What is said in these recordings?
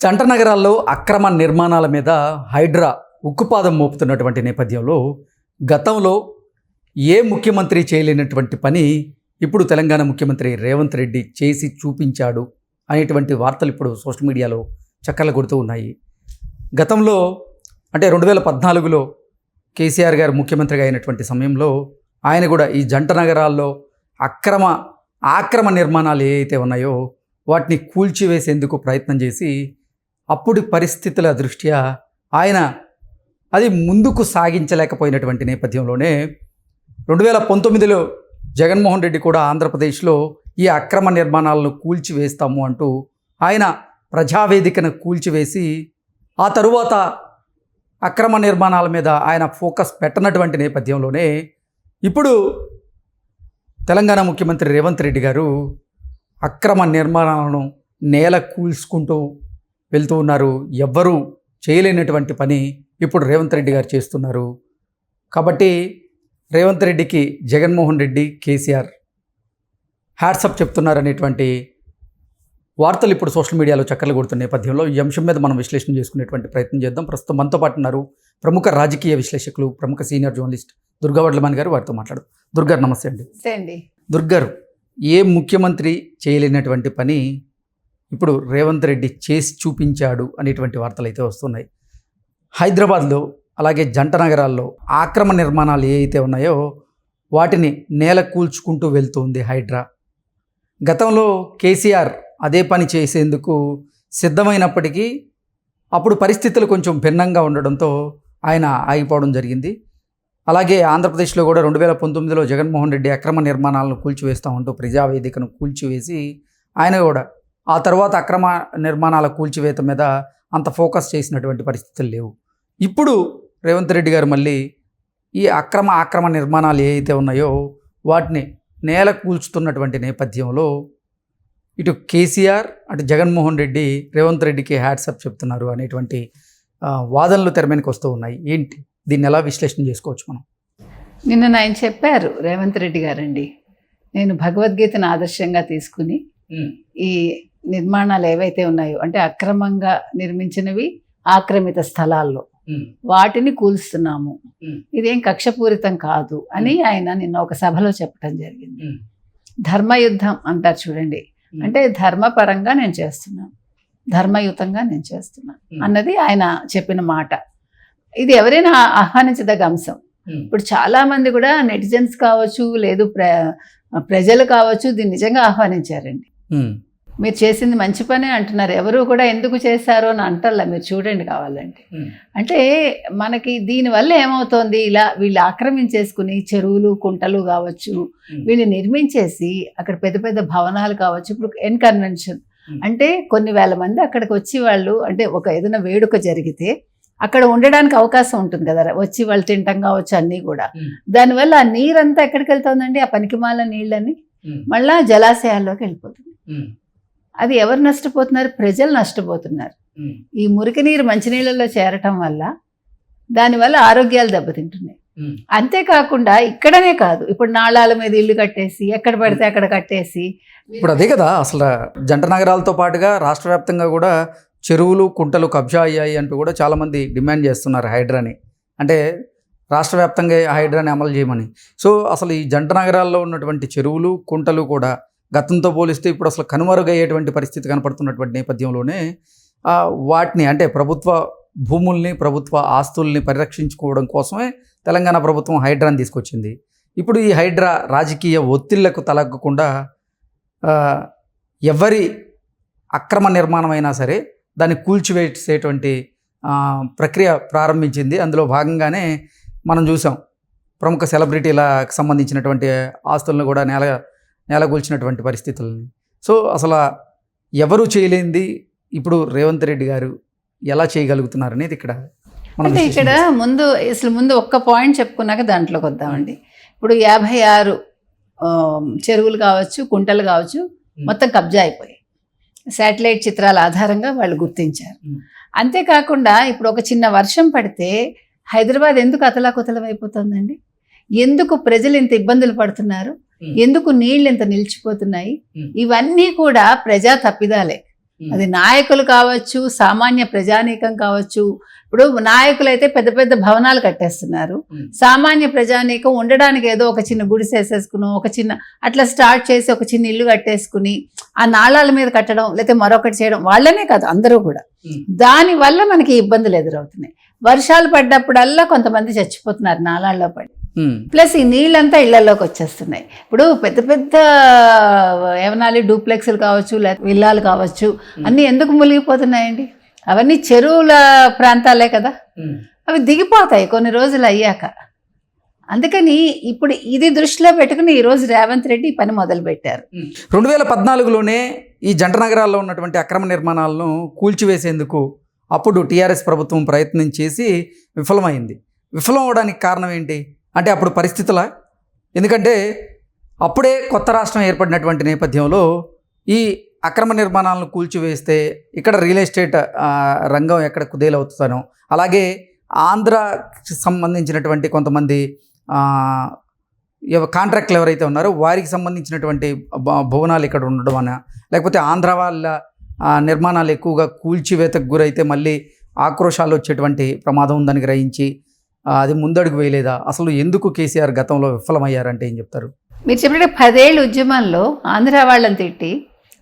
జంట నగరాల్లో అక్రమ నిర్మాణాల మీద హైడ్రా ఉక్కుపాదం మోపుతున్నటువంటి నేపథ్యంలో గతంలో ఏ ముఖ్యమంత్రి చేయలేనటువంటి పని ఇప్పుడు తెలంగాణ ముఖ్యమంత్రి రేవంత్ రెడ్డి చేసి చూపించాడు అనేటువంటి వార్తలు ఇప్పుడు సోషల్ మీడియాలో చక్కర్లు కొడుతూ ఉన్నాయి. గతంలో అంటే 2014లో కేసీఆర్ గారు ముఖ్యమంత్రిగా అయినటువంటి సమయంలో ఆయన కూడా ఈ జంట నగరాల్లో ఆక్రమ నిర్మాణాలు ఏవైతే ఉన్నాయో వాటిని కూల్చివేసేందుకు ప్రయత్నం చేసి అప్పుడు పరిస్థితుల దృష్ట్యా ఆయన అది ముందుకు సాగించలేకపోయినటువంటి నేపథ్యంలోనే 2019లో జగన్మోహన్ రెడ్డి కూడా ఆంధ్రప్రదేశ్లో ఈ అక్రమ నిర్మాణాలను కూల్చివేస్తాము అంటూ ఆయన ప్రజావేదికను కూల్చివేసి ఆ తరువాత అక్రమ నిర్మాణాల మీద ఆయన ఫోకస్ పెట్టనటువంటి నేపథ్యంలోనే ఇప్పుడు తెలంగాణ ముఖ్యమంత్రి రేవంత్ రెడ్డి గారు అక్రమ నిర్మాణాలను నేల కూల్చుకుంటూ వెళ్తూ ఉన్నారు. ఎవ్వరూ చేయలేనటువంటి పని ఇప్పుడు రేవంత్ రెడ్డి గారు చేస్తున్నారు. కాబట్టి రేవంత్ రెడ్డికి జగన్మోహన్ రెడ్డి, కేసీఆర్ హ్యాట్సప్ చెప్తున్నారనేటువంటి వార్తలు ఇప్పుడు సోషల్ మీడియాలో చక్కర్లు కొడుతున్న నేపథ్యంలో ఈ అంశం మీద మనం విశ్లేషణ చేసుకునేటువంటి ప్రయత్నం చేద్దాం. ప్రస్తుతం మనతో పాటు ఉన్నారు ప్రముఖ రాజకీయ విశ్లేషకులు, ప్రముఖ సీనియర్ జర్నలిస్ట్ దుర్గా వడ్లమాని గారు. వారితో మాట్లాడు. దుర్గారు నమస్తే అండి. దుర్గారు, ఏ ముఖ్యమంత్రి చేయలేనటువంటి పని ఇప్పుడు రేవంత్ రెడ్డి చేసి చూపించాడు అనేటువంటి వార్తలు అయితే వస్తున్నాయి. హైదరాబాద్లో అలాగే జంట నగరాల్లో ఆక్రమ నిర్మాణాలు ఏవైతే ఉన్నాయో వాటిని నేల కూల్చుకుంటూ వెళ్తుంది హైడ్రా. గతంలో కేసీఆర్ అదే పని చేసేందుకు సిద్ధమైనప్పటికీ అప్పుడు పరిస్థితులు కొంచెం భిన్నంగా ఉండడంతో ఆయన ఆగిపోవడం జరిగింది. అలాగే ఆంధ్రప్రదేశ్లో కూడా 2019లో జగన్మోహన్ రెడ్డి అక్రమ నిర్మాణాలను కూల్చివేస్తామంటూ ప్రజావేదికను కూల్చివేసి ఆయన కూడా ఆ తర్వాత అక్రమ నిర్మాణాల కూల్చివేత మీద అంత ఫోకస్ చేసినటువంటి పరిస్థితులు లేవు. ఇప్పుడు రేవంత్ రెడ్డి గారు మళ్ళీ ఈ ఆక్రమ నిర్మాణాలు ఏవైతే ఉన్నాయో వాటిని నేల కూల్చుతున్నటువంటి నేపథ్యంలో ఇటు కేసీఆర్ అటు జగన్మోహన్ రెడ్డి రేవంత్ రెడ్డికి హ్యాట్సప్ చెప్తున్నారు అనేటువంటి వాదనలు తెర మీదకి వస్తూ ఉన్నాయి. ఏంటి దీన్ని ఎలా విశ్లేషణ చేసుకోవచ్చు మనం? నిన్న ఆయన చెప్పారు రేవంత్ రెడ్డి గారండి, నేను భగవద్గీతను ఆదర్శంగా తీసుకుని ఈ నిర్మాణాలు ఏవైతే ఉన్నాయో అంటే అక్రమంగా నిర్మించినవి ఆక్రమిత స్థలాల్లో వాటిని కూల్స్తున్నాము, ఇదేం కక్షపూరితం కాదు అని ఆయన నిన్న ఒక సభలో చెప్పడం జరిగింది. ధర్మయుద్ధం అంటారు చూడండి, అంటే ధర్మపరంగా నేను చేస్తున్నాను, ధర్మయుతంగా నేను చేస్తున్నాను అన్నది ఆయన చెప్పిన మాట. ఇది ఎవరైనా ఆహ్వానించదగ్గ అంశం. ఇప్పుడు చాలా మంది కూడా నెటిజన్స్ కావచ్చు, లేదు ప్రజలు కావచ్చు, దీన్ని నిజంగా ఆహ్వానించారండి. మీరు చేసింది మంచి పనే అంటున్నారు, ఎవరు కూడా ఎందుకు చేశారో అని అంటల్లా, మీరు చూడండి కావాలంటే. అంటే మనకి దీనివల్ల ఏమవుతోంది, ఇలా వీళ్ళు ఆక్రమించేసుకుని చెరువులు కుంటలు కావచ్చు వీళ్ళు నిర్మించేసి అక్కడ పెద్ద పెద్ద భవనాలు కావచ్చు. ఇప్పుడు కన్వెన్షన్ అంటే కొన్ని వేల మంది అక్కడికి వచ్చి వాళ్ళు అంటే ఒక ఏదైనా వేడుక జరిగితే అక్కడ ఉండడానికి అవకాశం ఉంటుంది కదా, వచ్చి వాళ్ళు తింటాం కావచ్చు అన్నీ కూడా. దానివల్ల ఆ నీరంతా ఎక్కడికి వెళ్తుందండి, ఆ పనికిమాల నీళ్ళని మళ్ళా జలాశయాల్లోకి వెళ్ళిపోతుంది. అది ఎవరు నష్టపోతున్నారు? ప్రజలు నష్టపోతున్నారు. ఈ మురికి నీరు మంచినీళ్ళలో చేరటం వల్ల దానివల్ల ఆరోగ్యాలు దెబ్బతింటున్నాయి. అంతేకాకుండా ఇక్కడనే కాదు, ఇప్పుడు నాళాల మీద ఇల్లు కట్టేసి ఎక్కడ పడితే అక్కడ కట్టేసి ఇప్పుడు అదే కదా అసలు జంట నగరాలతో పాటుగా రాష్ట్ర వ్యాప్తంగా కూడా చెరువులు కుంటలు కబ్జా అయ్యాయి అంటూ కూడా చాలామంది డిమాండ్ చేస్తున్నారు హైడ్రాని, అంటే రాష్ట్ర వ్యాప్తంగా హైడ్రాని అమలు చేయమని. సో అసలు ఈ జంట నగరాల్లో ఉన్నటువంటి చెరువులు కుంటలు కూడా గతంతో పోలిస్తే ఇప్పుడు అసలు కనుమరుగయ్యేటువంటి పరిస్థితి కనపడుతున్నటువంటి నేపథ్యంలోనే వాటిని అంటే ప్రభుత్వ భూముల్ని, ప్రభుత్వ ఆస్తుల్ని పరిరక్షించుకోవడం కోసమే తెలంగాణ ప్రభుత్వం హైడ్రాని తీసుకొచ్చింది. ఇప్పుడు ఈ హైడ్రా రాజకీయ ఒత్తిళ్లకు తలగ్గకుండా ఎవరి అక్రమ నిర్మాణమైనా సరే దాన్ని కూల్చివేసేటువంటి ప్రక్రియ ప్రారంభించింది. అందులో భాగంగానే మనం చూసాం ప్రముఖ సెలబ్రిటీలకు సంబంధించినటువంటి ఆస్తులను కూడా నేలగూల్చినటువంటి పరిస్థితులని. సో అసలు ఎవరు చేయలేంది ఇప్పుడు రేవంత్ రెడ్డి గారు ఎలా చేయగలుగుతున్నారు అనేది ఇక్కడ ముందు ఒక్క పాయింట్ చెప్పుకున్నాక దాంట్లోకి వద్దామండి. ఇప్పుడు 56 చెరువులు కావచ్చు, కుంటలు కావచ్చు మొత్తం కబ్జా అయిపోయాయి. శాటిలైట్ చిత్రాల ఆధారంగా వాళ్ళు గుర్తించారు. అంతేకాకుండా ఇప్పుడు ఒక చిన్న వర్షం పడితే హైదరాబాద్ ఎందుకు అతలాకుతలం అయిపోతుందండి? ఎందుకు ప్రజలు ఇంత ఇబ్బందులు పడుతున్నారు? ఎందుకు నీళ్ళు ఇంత నిలిచిపోతున్నాయి? ఇవన్నీ కూడా ప్రజా తప్పిదాలే. అది నాయకులు కావచ్చు, సామాన్య ప్రజానీకం కావచ్చు. ఇప్పుడు నాయకులు అయితే పెద్ద పెద్ద భవనాలు కట్టేస్తున్నారు. సామాన్య ప్రజానీకం ఉండడానికి ఏదో ఒక చిన్న గుడిసె వేసేసుకుని ఒక చిన్న అట్లా స్టార్ట్ చేసి ఒక చిన్న ఇల్లు కట్టేసుకుని ఆ నాళాల మీద కట్టడం లేకపోతే మరొకటి చేయడం, వాళ్ళనే కాదు అందరూ కూడా. దానివల్ల మనకి ఇబ్బందులు ఎదురవుతున్నాయి. వర్షాలు పడ్డప్పుడల్లా కొంతమంది చచ్చిపోతున్నారు నాళాల్లో పడి. ప్లస్ ఈ నీళ్ళంతా ఇళ్లలోకి వచ్చేస్తున్నాయి. ఇప్పుడు పెద్ద పెద్ద ఏమనాలి డూప్లెక్స్లు కావచ్చు లేకపోతే విల్లాలు కావచ్చు, అన్నీ ఎందుకు మునిగిపోతున్నాయండి? అవన్నీ చెరువుల ప్రాంతాలే కదా, అవి దిగిపోతాయి కొన్ని రోజులు అయ్యాక. అందుకని ఇప్పుడు ఇది దృష్టిలో పెట్టుకుని ఈరోజు రేవంత్ రెడ్డి ఈ పని మొదలుపెట్టారు. 2014లోనే ఈ జంట నగరాల్లో ఉన్నటువంటి అక్రమ నిర్మాణాలను కూల్చివేసేందుకు అప్పుడు టీఆర్ఎస్ ప్రభుత్వం ప్రయత్నం చేసి విఫలమైంది. విఫలం అవడానికి కారణం ఏంటి అంటే అప్పుడు పరిస్థితుల, ఎందుకంటే అప్పుడే కొత్త రాష్ట్రం ఏర్పడినటువంటి నేపథ్యంలో ఈ అక్రమ నిర్మాణాలను కూల్చివేస్తే ఇక్కడ రియల్ ఎస్టేట్ రంగం ఎక్కడ కుదేలవుతుందనో, అలాగే ఆంధ్రాకి సంబంధించినటువంటి కొంతమంది కాంట్రాక్ట్లు ఎవరైతే ఉన్నారో వారికి సంబంధించినటువంటి భవనాలు ఇక్కడ ఉండడం అన, లేకపోతే ఆంధ్ర వాళ్ళ నిర్మాణాలు ఎక్కువగా కూల్చివేతకు గురైతే మళ్ళీ ఆక్రోశాలు వచ్చేటువంటి ప్రమాదం ఉందని గ్రహించి అది ముందడుగు వేయలేదా? అసలు ఎందుకు కేసీఆర్ గతంలో విఫలమయ్యారంటే ఏం చెప్తారు? మీరు చెప్పినట్టు 10 ఏళ్ళ ఉద్యమంలో ఆంధ్ర వాళ్ళని తిట్టి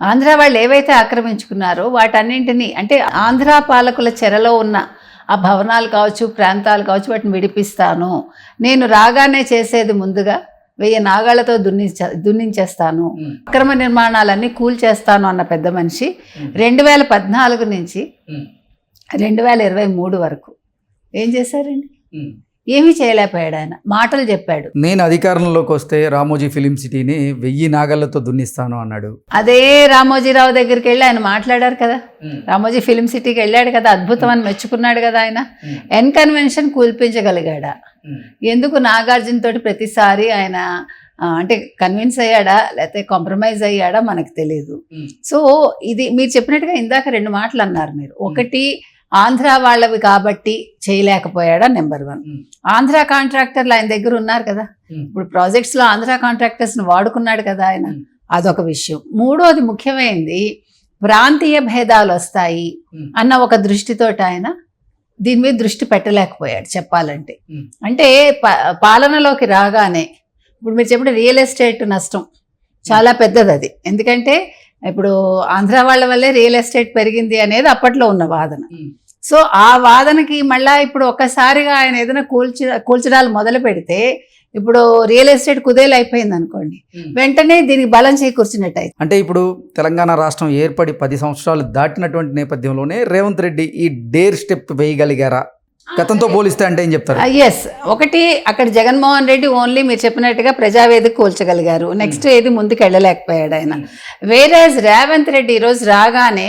ఆంధ్ర వాళ్ళు ఏవైతే ఆక్రమించుకున్నారో వాటన్నింటినీ, అంటే ఆంధ్ర పాలకుల చెరలో ఉన్న ఆ భవనాలు కావచ్చు ప్రాంతాలు కావచ్చు వాటిని విడిపిస్తాను, నేను రాగానే చేసేది ముందుగా 1000 నాగాళ్లతో దున్నించేస్తాను, అక్రమ నిర్మాణాలన్నీ కూల్చేస్తాను అన్న పెద్ద మనిషి 2014 నుంచి 2023 వరకు ఏం చేశారండి? ఏమీ చేయలేకపోయాడు. ఆయన మాటలు చెప్పాడు. నేను అధికారంలోకి వస్తే రామోజీ ఫిలిం సిటీని 1000 నాగళ్లతో దున్నిస్తాను అన్నాడు. అదే రామోజీరావు దగ్గరికి వెళ్ళి ఆయన మాట్లాడారు కదా, రామోజీ ఫిలిం సిటీకి వెళ్ళాడు కదా, అద్భుతం అని మెచ్చుకున్నాడు కదా ఆయన. ఎన్ కన్వెన్షన్ కూల్పించగలిగాడా? ఎందుకు నాగార్జున తోటి ప్రతిసారి ఆయన అంటే కన్విన్స్ అయ్యాడా లేకపోతే కాంప్రమైజ్ అయ్యాడా మనకు తెలియదు. సో ఇది మీరు చెప్పినట్టుగా ఇందాక 2 మాటలు అన్నారు మీరు. ఒకటి, ఆంధ్ర వాళ్ళవి కాబట్టి చేయలేకపోయాడా, నెంబర్ 1. ఆంధ్ర కాంట్రాక్టర్లు ఆయన దగ్గర ఉన్నారు కదా, ఇప్పుడు ప్రాజెక్ట్స్లో ఆంధ్ర కాంట్రాక్టర్స్ని వాడుకున్నాడు కదా ఆయన, అదొక విషయం. మూడోది ముఖ్యమైనది, ప్రాంతీయ భేదాలు వస్తాయి అన్న ఒక దృష్టితోటి ఆయన దీని మీద దృష్టి పెట్టలేకపోయాడు చెప్పాలంటే. అంటే పాలనలోకి రాగానే ఇప్పుడు మీరు చెప్పిన రియల్ ఎస్టేట్ నష్టం చాలా పెద్దది అది. ఎందుకంటే ఇప్పుడు ఆంధ్ర వాళ్ళ వల్లే రియల్ ఎస్టేట్ పెరిగింది అనేది అప్పట్లో ఉన్న వాదన. సో ఆ వాదనకి మళ్ళీ ఇప్పుడు ఒక్కసారిగా ఆయన ఏదైనా కూల్చడాలు మొదలు పెడితే ఇప్పుడు రియల్ ఎస్టేట్ కుదేలు అయిపోయింది అనుకోండి, వెంటనే దీనికి బలం చేకూర్చినట్టు. అంటే ఇప్పుడు తెలంగాణ రాష్ట్రం ఏర్పడి 10 సంవత్సరాలు దాటినటువంటి నేపథ్యంలోనే రేవంత్ రెడ్డి ఈ డేర్ స్టెప్ వేయగలిగారా గతంతో పోలిస్తే అంటే ఏం చెప్తారు? ఎస్, ఒకటి అక్కడ జగన్మోహన్ రెడ్డి ఓన్లీ మీరు చెప్పినట్టుగా ప్రజావేదిక కూల్చగలిగారు, నెక్స్ట్ ఏది ముందుకు వెళ్ళలేకపోయాడు ఆయన. వేరేజ్ రేవంత్ రెడ్డి ఈరోజు రాగానే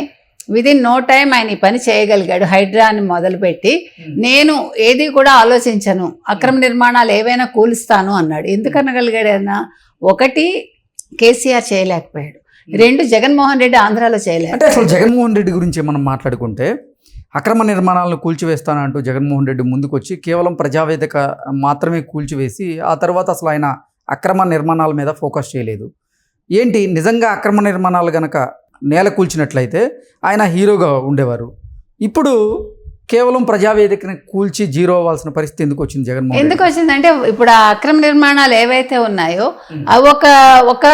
విదిన్ నో టైం ఆయన ఈ పని చేయగలిగాడు. హైడ్రాని మొదలుపెట్టి నేను ఏది కూడా ఆలోచించను, అక్రమ నిర్మాణాలు ఏవైనా కూలుస్తాను అన్నాడు. ఎందుకు అనగలిగాడు ఆయన? ఒకటి, కేసీఆర్ చేయలేకపోయాడు. 2, జగన్మోహన్ రెడ్డి ఆంధ్రాలో చేయలేదు. అంటే అసలు జగన్మోహన్ రెడ్డి గురించి మనం మాట్లాడుకుంటే అక్రమ నిర్మాణాలను కూల్చివేస్తానంటూ జగన్మోహన్ రెడ్డి ముందుకొచ్చి కేవలం ప్రజావేదిక మాత్రమే కూల్చివేసి ఆ తర్వాత అసలు ఆయన అక్రమ నిర్మాణాల మీద ఫోకస్ చేయలేదు. ఏంటి నిజంగా అక్రమ నిర్మాణాలు గనక నేల కూల్చినట్లయితే ఆయన హీరోగా ఉండేవారు. ఇప్పుడు కేవలం ప్రజావేదికని కూల్చి జీరో అవ్వాల్సిన పరిస్థితి ఎందుకు వచ్చింది జగన్మోహన్? ఎందుకు వచ్చిందంటే ఇప్పుడు ఆ అక్రమ నిర్మాణాలు ఏవైతే ఉన్నాయో అవి ఒక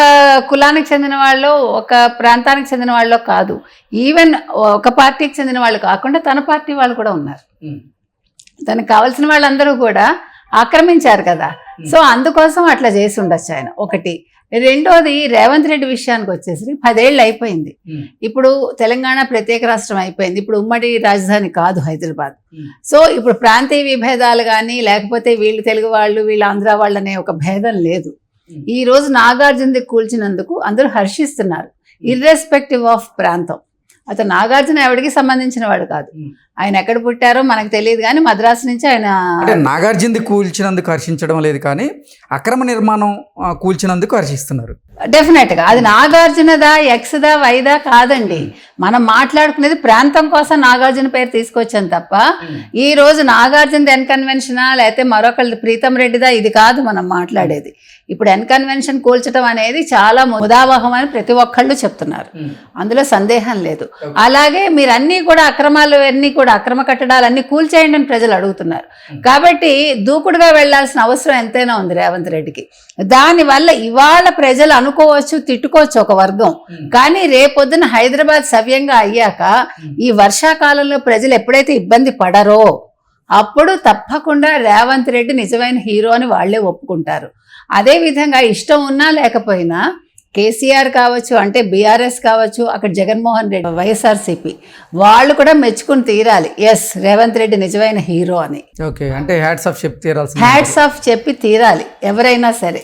కులానికి చెందిన వాళ్ళు, ఒక ప్రాంతానికి చెందిన వాళ్ళు కాదు, ఈవెన్ ఒక పార్టీకి చెందిన వాళ్ళు కాకుండా తన పార్టీ వాళ్ళు కూడా ఉన్నారు. తనకు కావాల్సిన వాళ్ళందరూ కూడా ఆక్రమించారు కదా. సో అందుకోసం అట్లా చేసి ఉండొచ్చు ఆయన. ఒకటి. రెండోది, రేవంత్ రెడ్డి విషయానికి వచ్చేసి 10 ఏళ్ళు అయిపోయింది. ఇప్పుడు తెలంగాణ ప్రత్యేక రాష్ట్రం అయిపోయింది. ఇప్పుడు ఉమ్మడి రాజధాని కాదు హైదరాబాద్. సో ఇప్పుడు ప్రాంతీయ విభేదాలు కానీ లేకపోతే వీళ్ళు తెలుగు వాళ్ళు వీళ్ళు ఆంధ్ర వాళ్ళు అనే ఒక భేదం లేదు. ఈ రోజు నాగార్జునది కూల్చినందుకు అందరూ హర్షిస్తున్నారు, ఇర్రెస్పెక్టివ్ ఆఫ్ ప్రాంతం. అతను నాగార్జున ఎవరికి సంబంధించిన వాడు కాదు. ఆయన ఎక్కడ పుట్టారో మనకు తెలియదు కానీ మద్రాసు నుంచి ఆయన. నాగార్జునది కూల్చినందుకు హర్షించడం లేదు కానీ అక్రమ నిర్మాణం కూల్చినందుకు హర్షిస్తున్నారు. డెఫినెట్గా అది నాగార్జునదా ఎక్స్దా వైదా కాదండి. మనం మాట్లాడుకునేది ప్రాంతం కోసం నాగార్జున పేరు తీసుకొచ్చాను తప్ప ఈ రోజు నాగార్జున ఎన్ కన్వెన్షనా లేకపోతే మరొకళ్ళు ప్రీతం రెడ్డిదా ఇది కాదు మనం మాట్లాడేది. ఇప్పుడు కన్వెన్షన్ కూల్చడం అనేది చాలా ముదావహం అని ప్రతి ఒక్కళ్ళు చెప్తున్నారు, అందులో సందేహం లేదు. అలాగే మీరు అన్నీ కూడా అక్రమాలు అన్నీ కూడా అక్రమ కట్టడాలు అన్నీ కూల్చేయండి అని ప్రజలు అడుగుతున్నారు. కాబట్టి దూకుడుగా వెళ్లాల్సిన అవసరం ఎంతైనా ఉంది రేవంత్ రెడ్డికి. దానివల్ల ఇవాళ ప్రజలు అనుకోవచ్చు, తిట్టుకోవచ్చు ఒక వర్గం, కానీ రేపొద్దున హైదరాబాద్ సవ్యంగా అయ్యాక ఈ వర్షాకాలంలో ప్రజలు ఎప్పుడైతే ఇబ్బంది పడరో అప్పుడు తప్పకుండా రేవంత్ రెడ్డి నిజమైన హీరో అని వాళ్లే ఒప్పుకుంటారు. అదేవిధంగా ఇష్టం ఉన్నా లేకపోయినా కేసీఆర్ కావచ్చు, అంటే బీఆర్ఎస్ కావచ్చు, అక్కడ జగన్మోహన్ రెడ్డి వైఎస్ఆర్సీపీ వాళ్ళు కూడా మెచ్చుకుని తీరాలి, ఎస్ రేవంత్ రెడ్డి నిజమైన హీరో అని. ఓకే, అంటే హ్యాట్స్ ఆఫ్ చెప్పి తీరాల్సింది. హ్యాట్స్ ఆఫ్ చెప్పి తీరాలి ఎవరైనా సరే.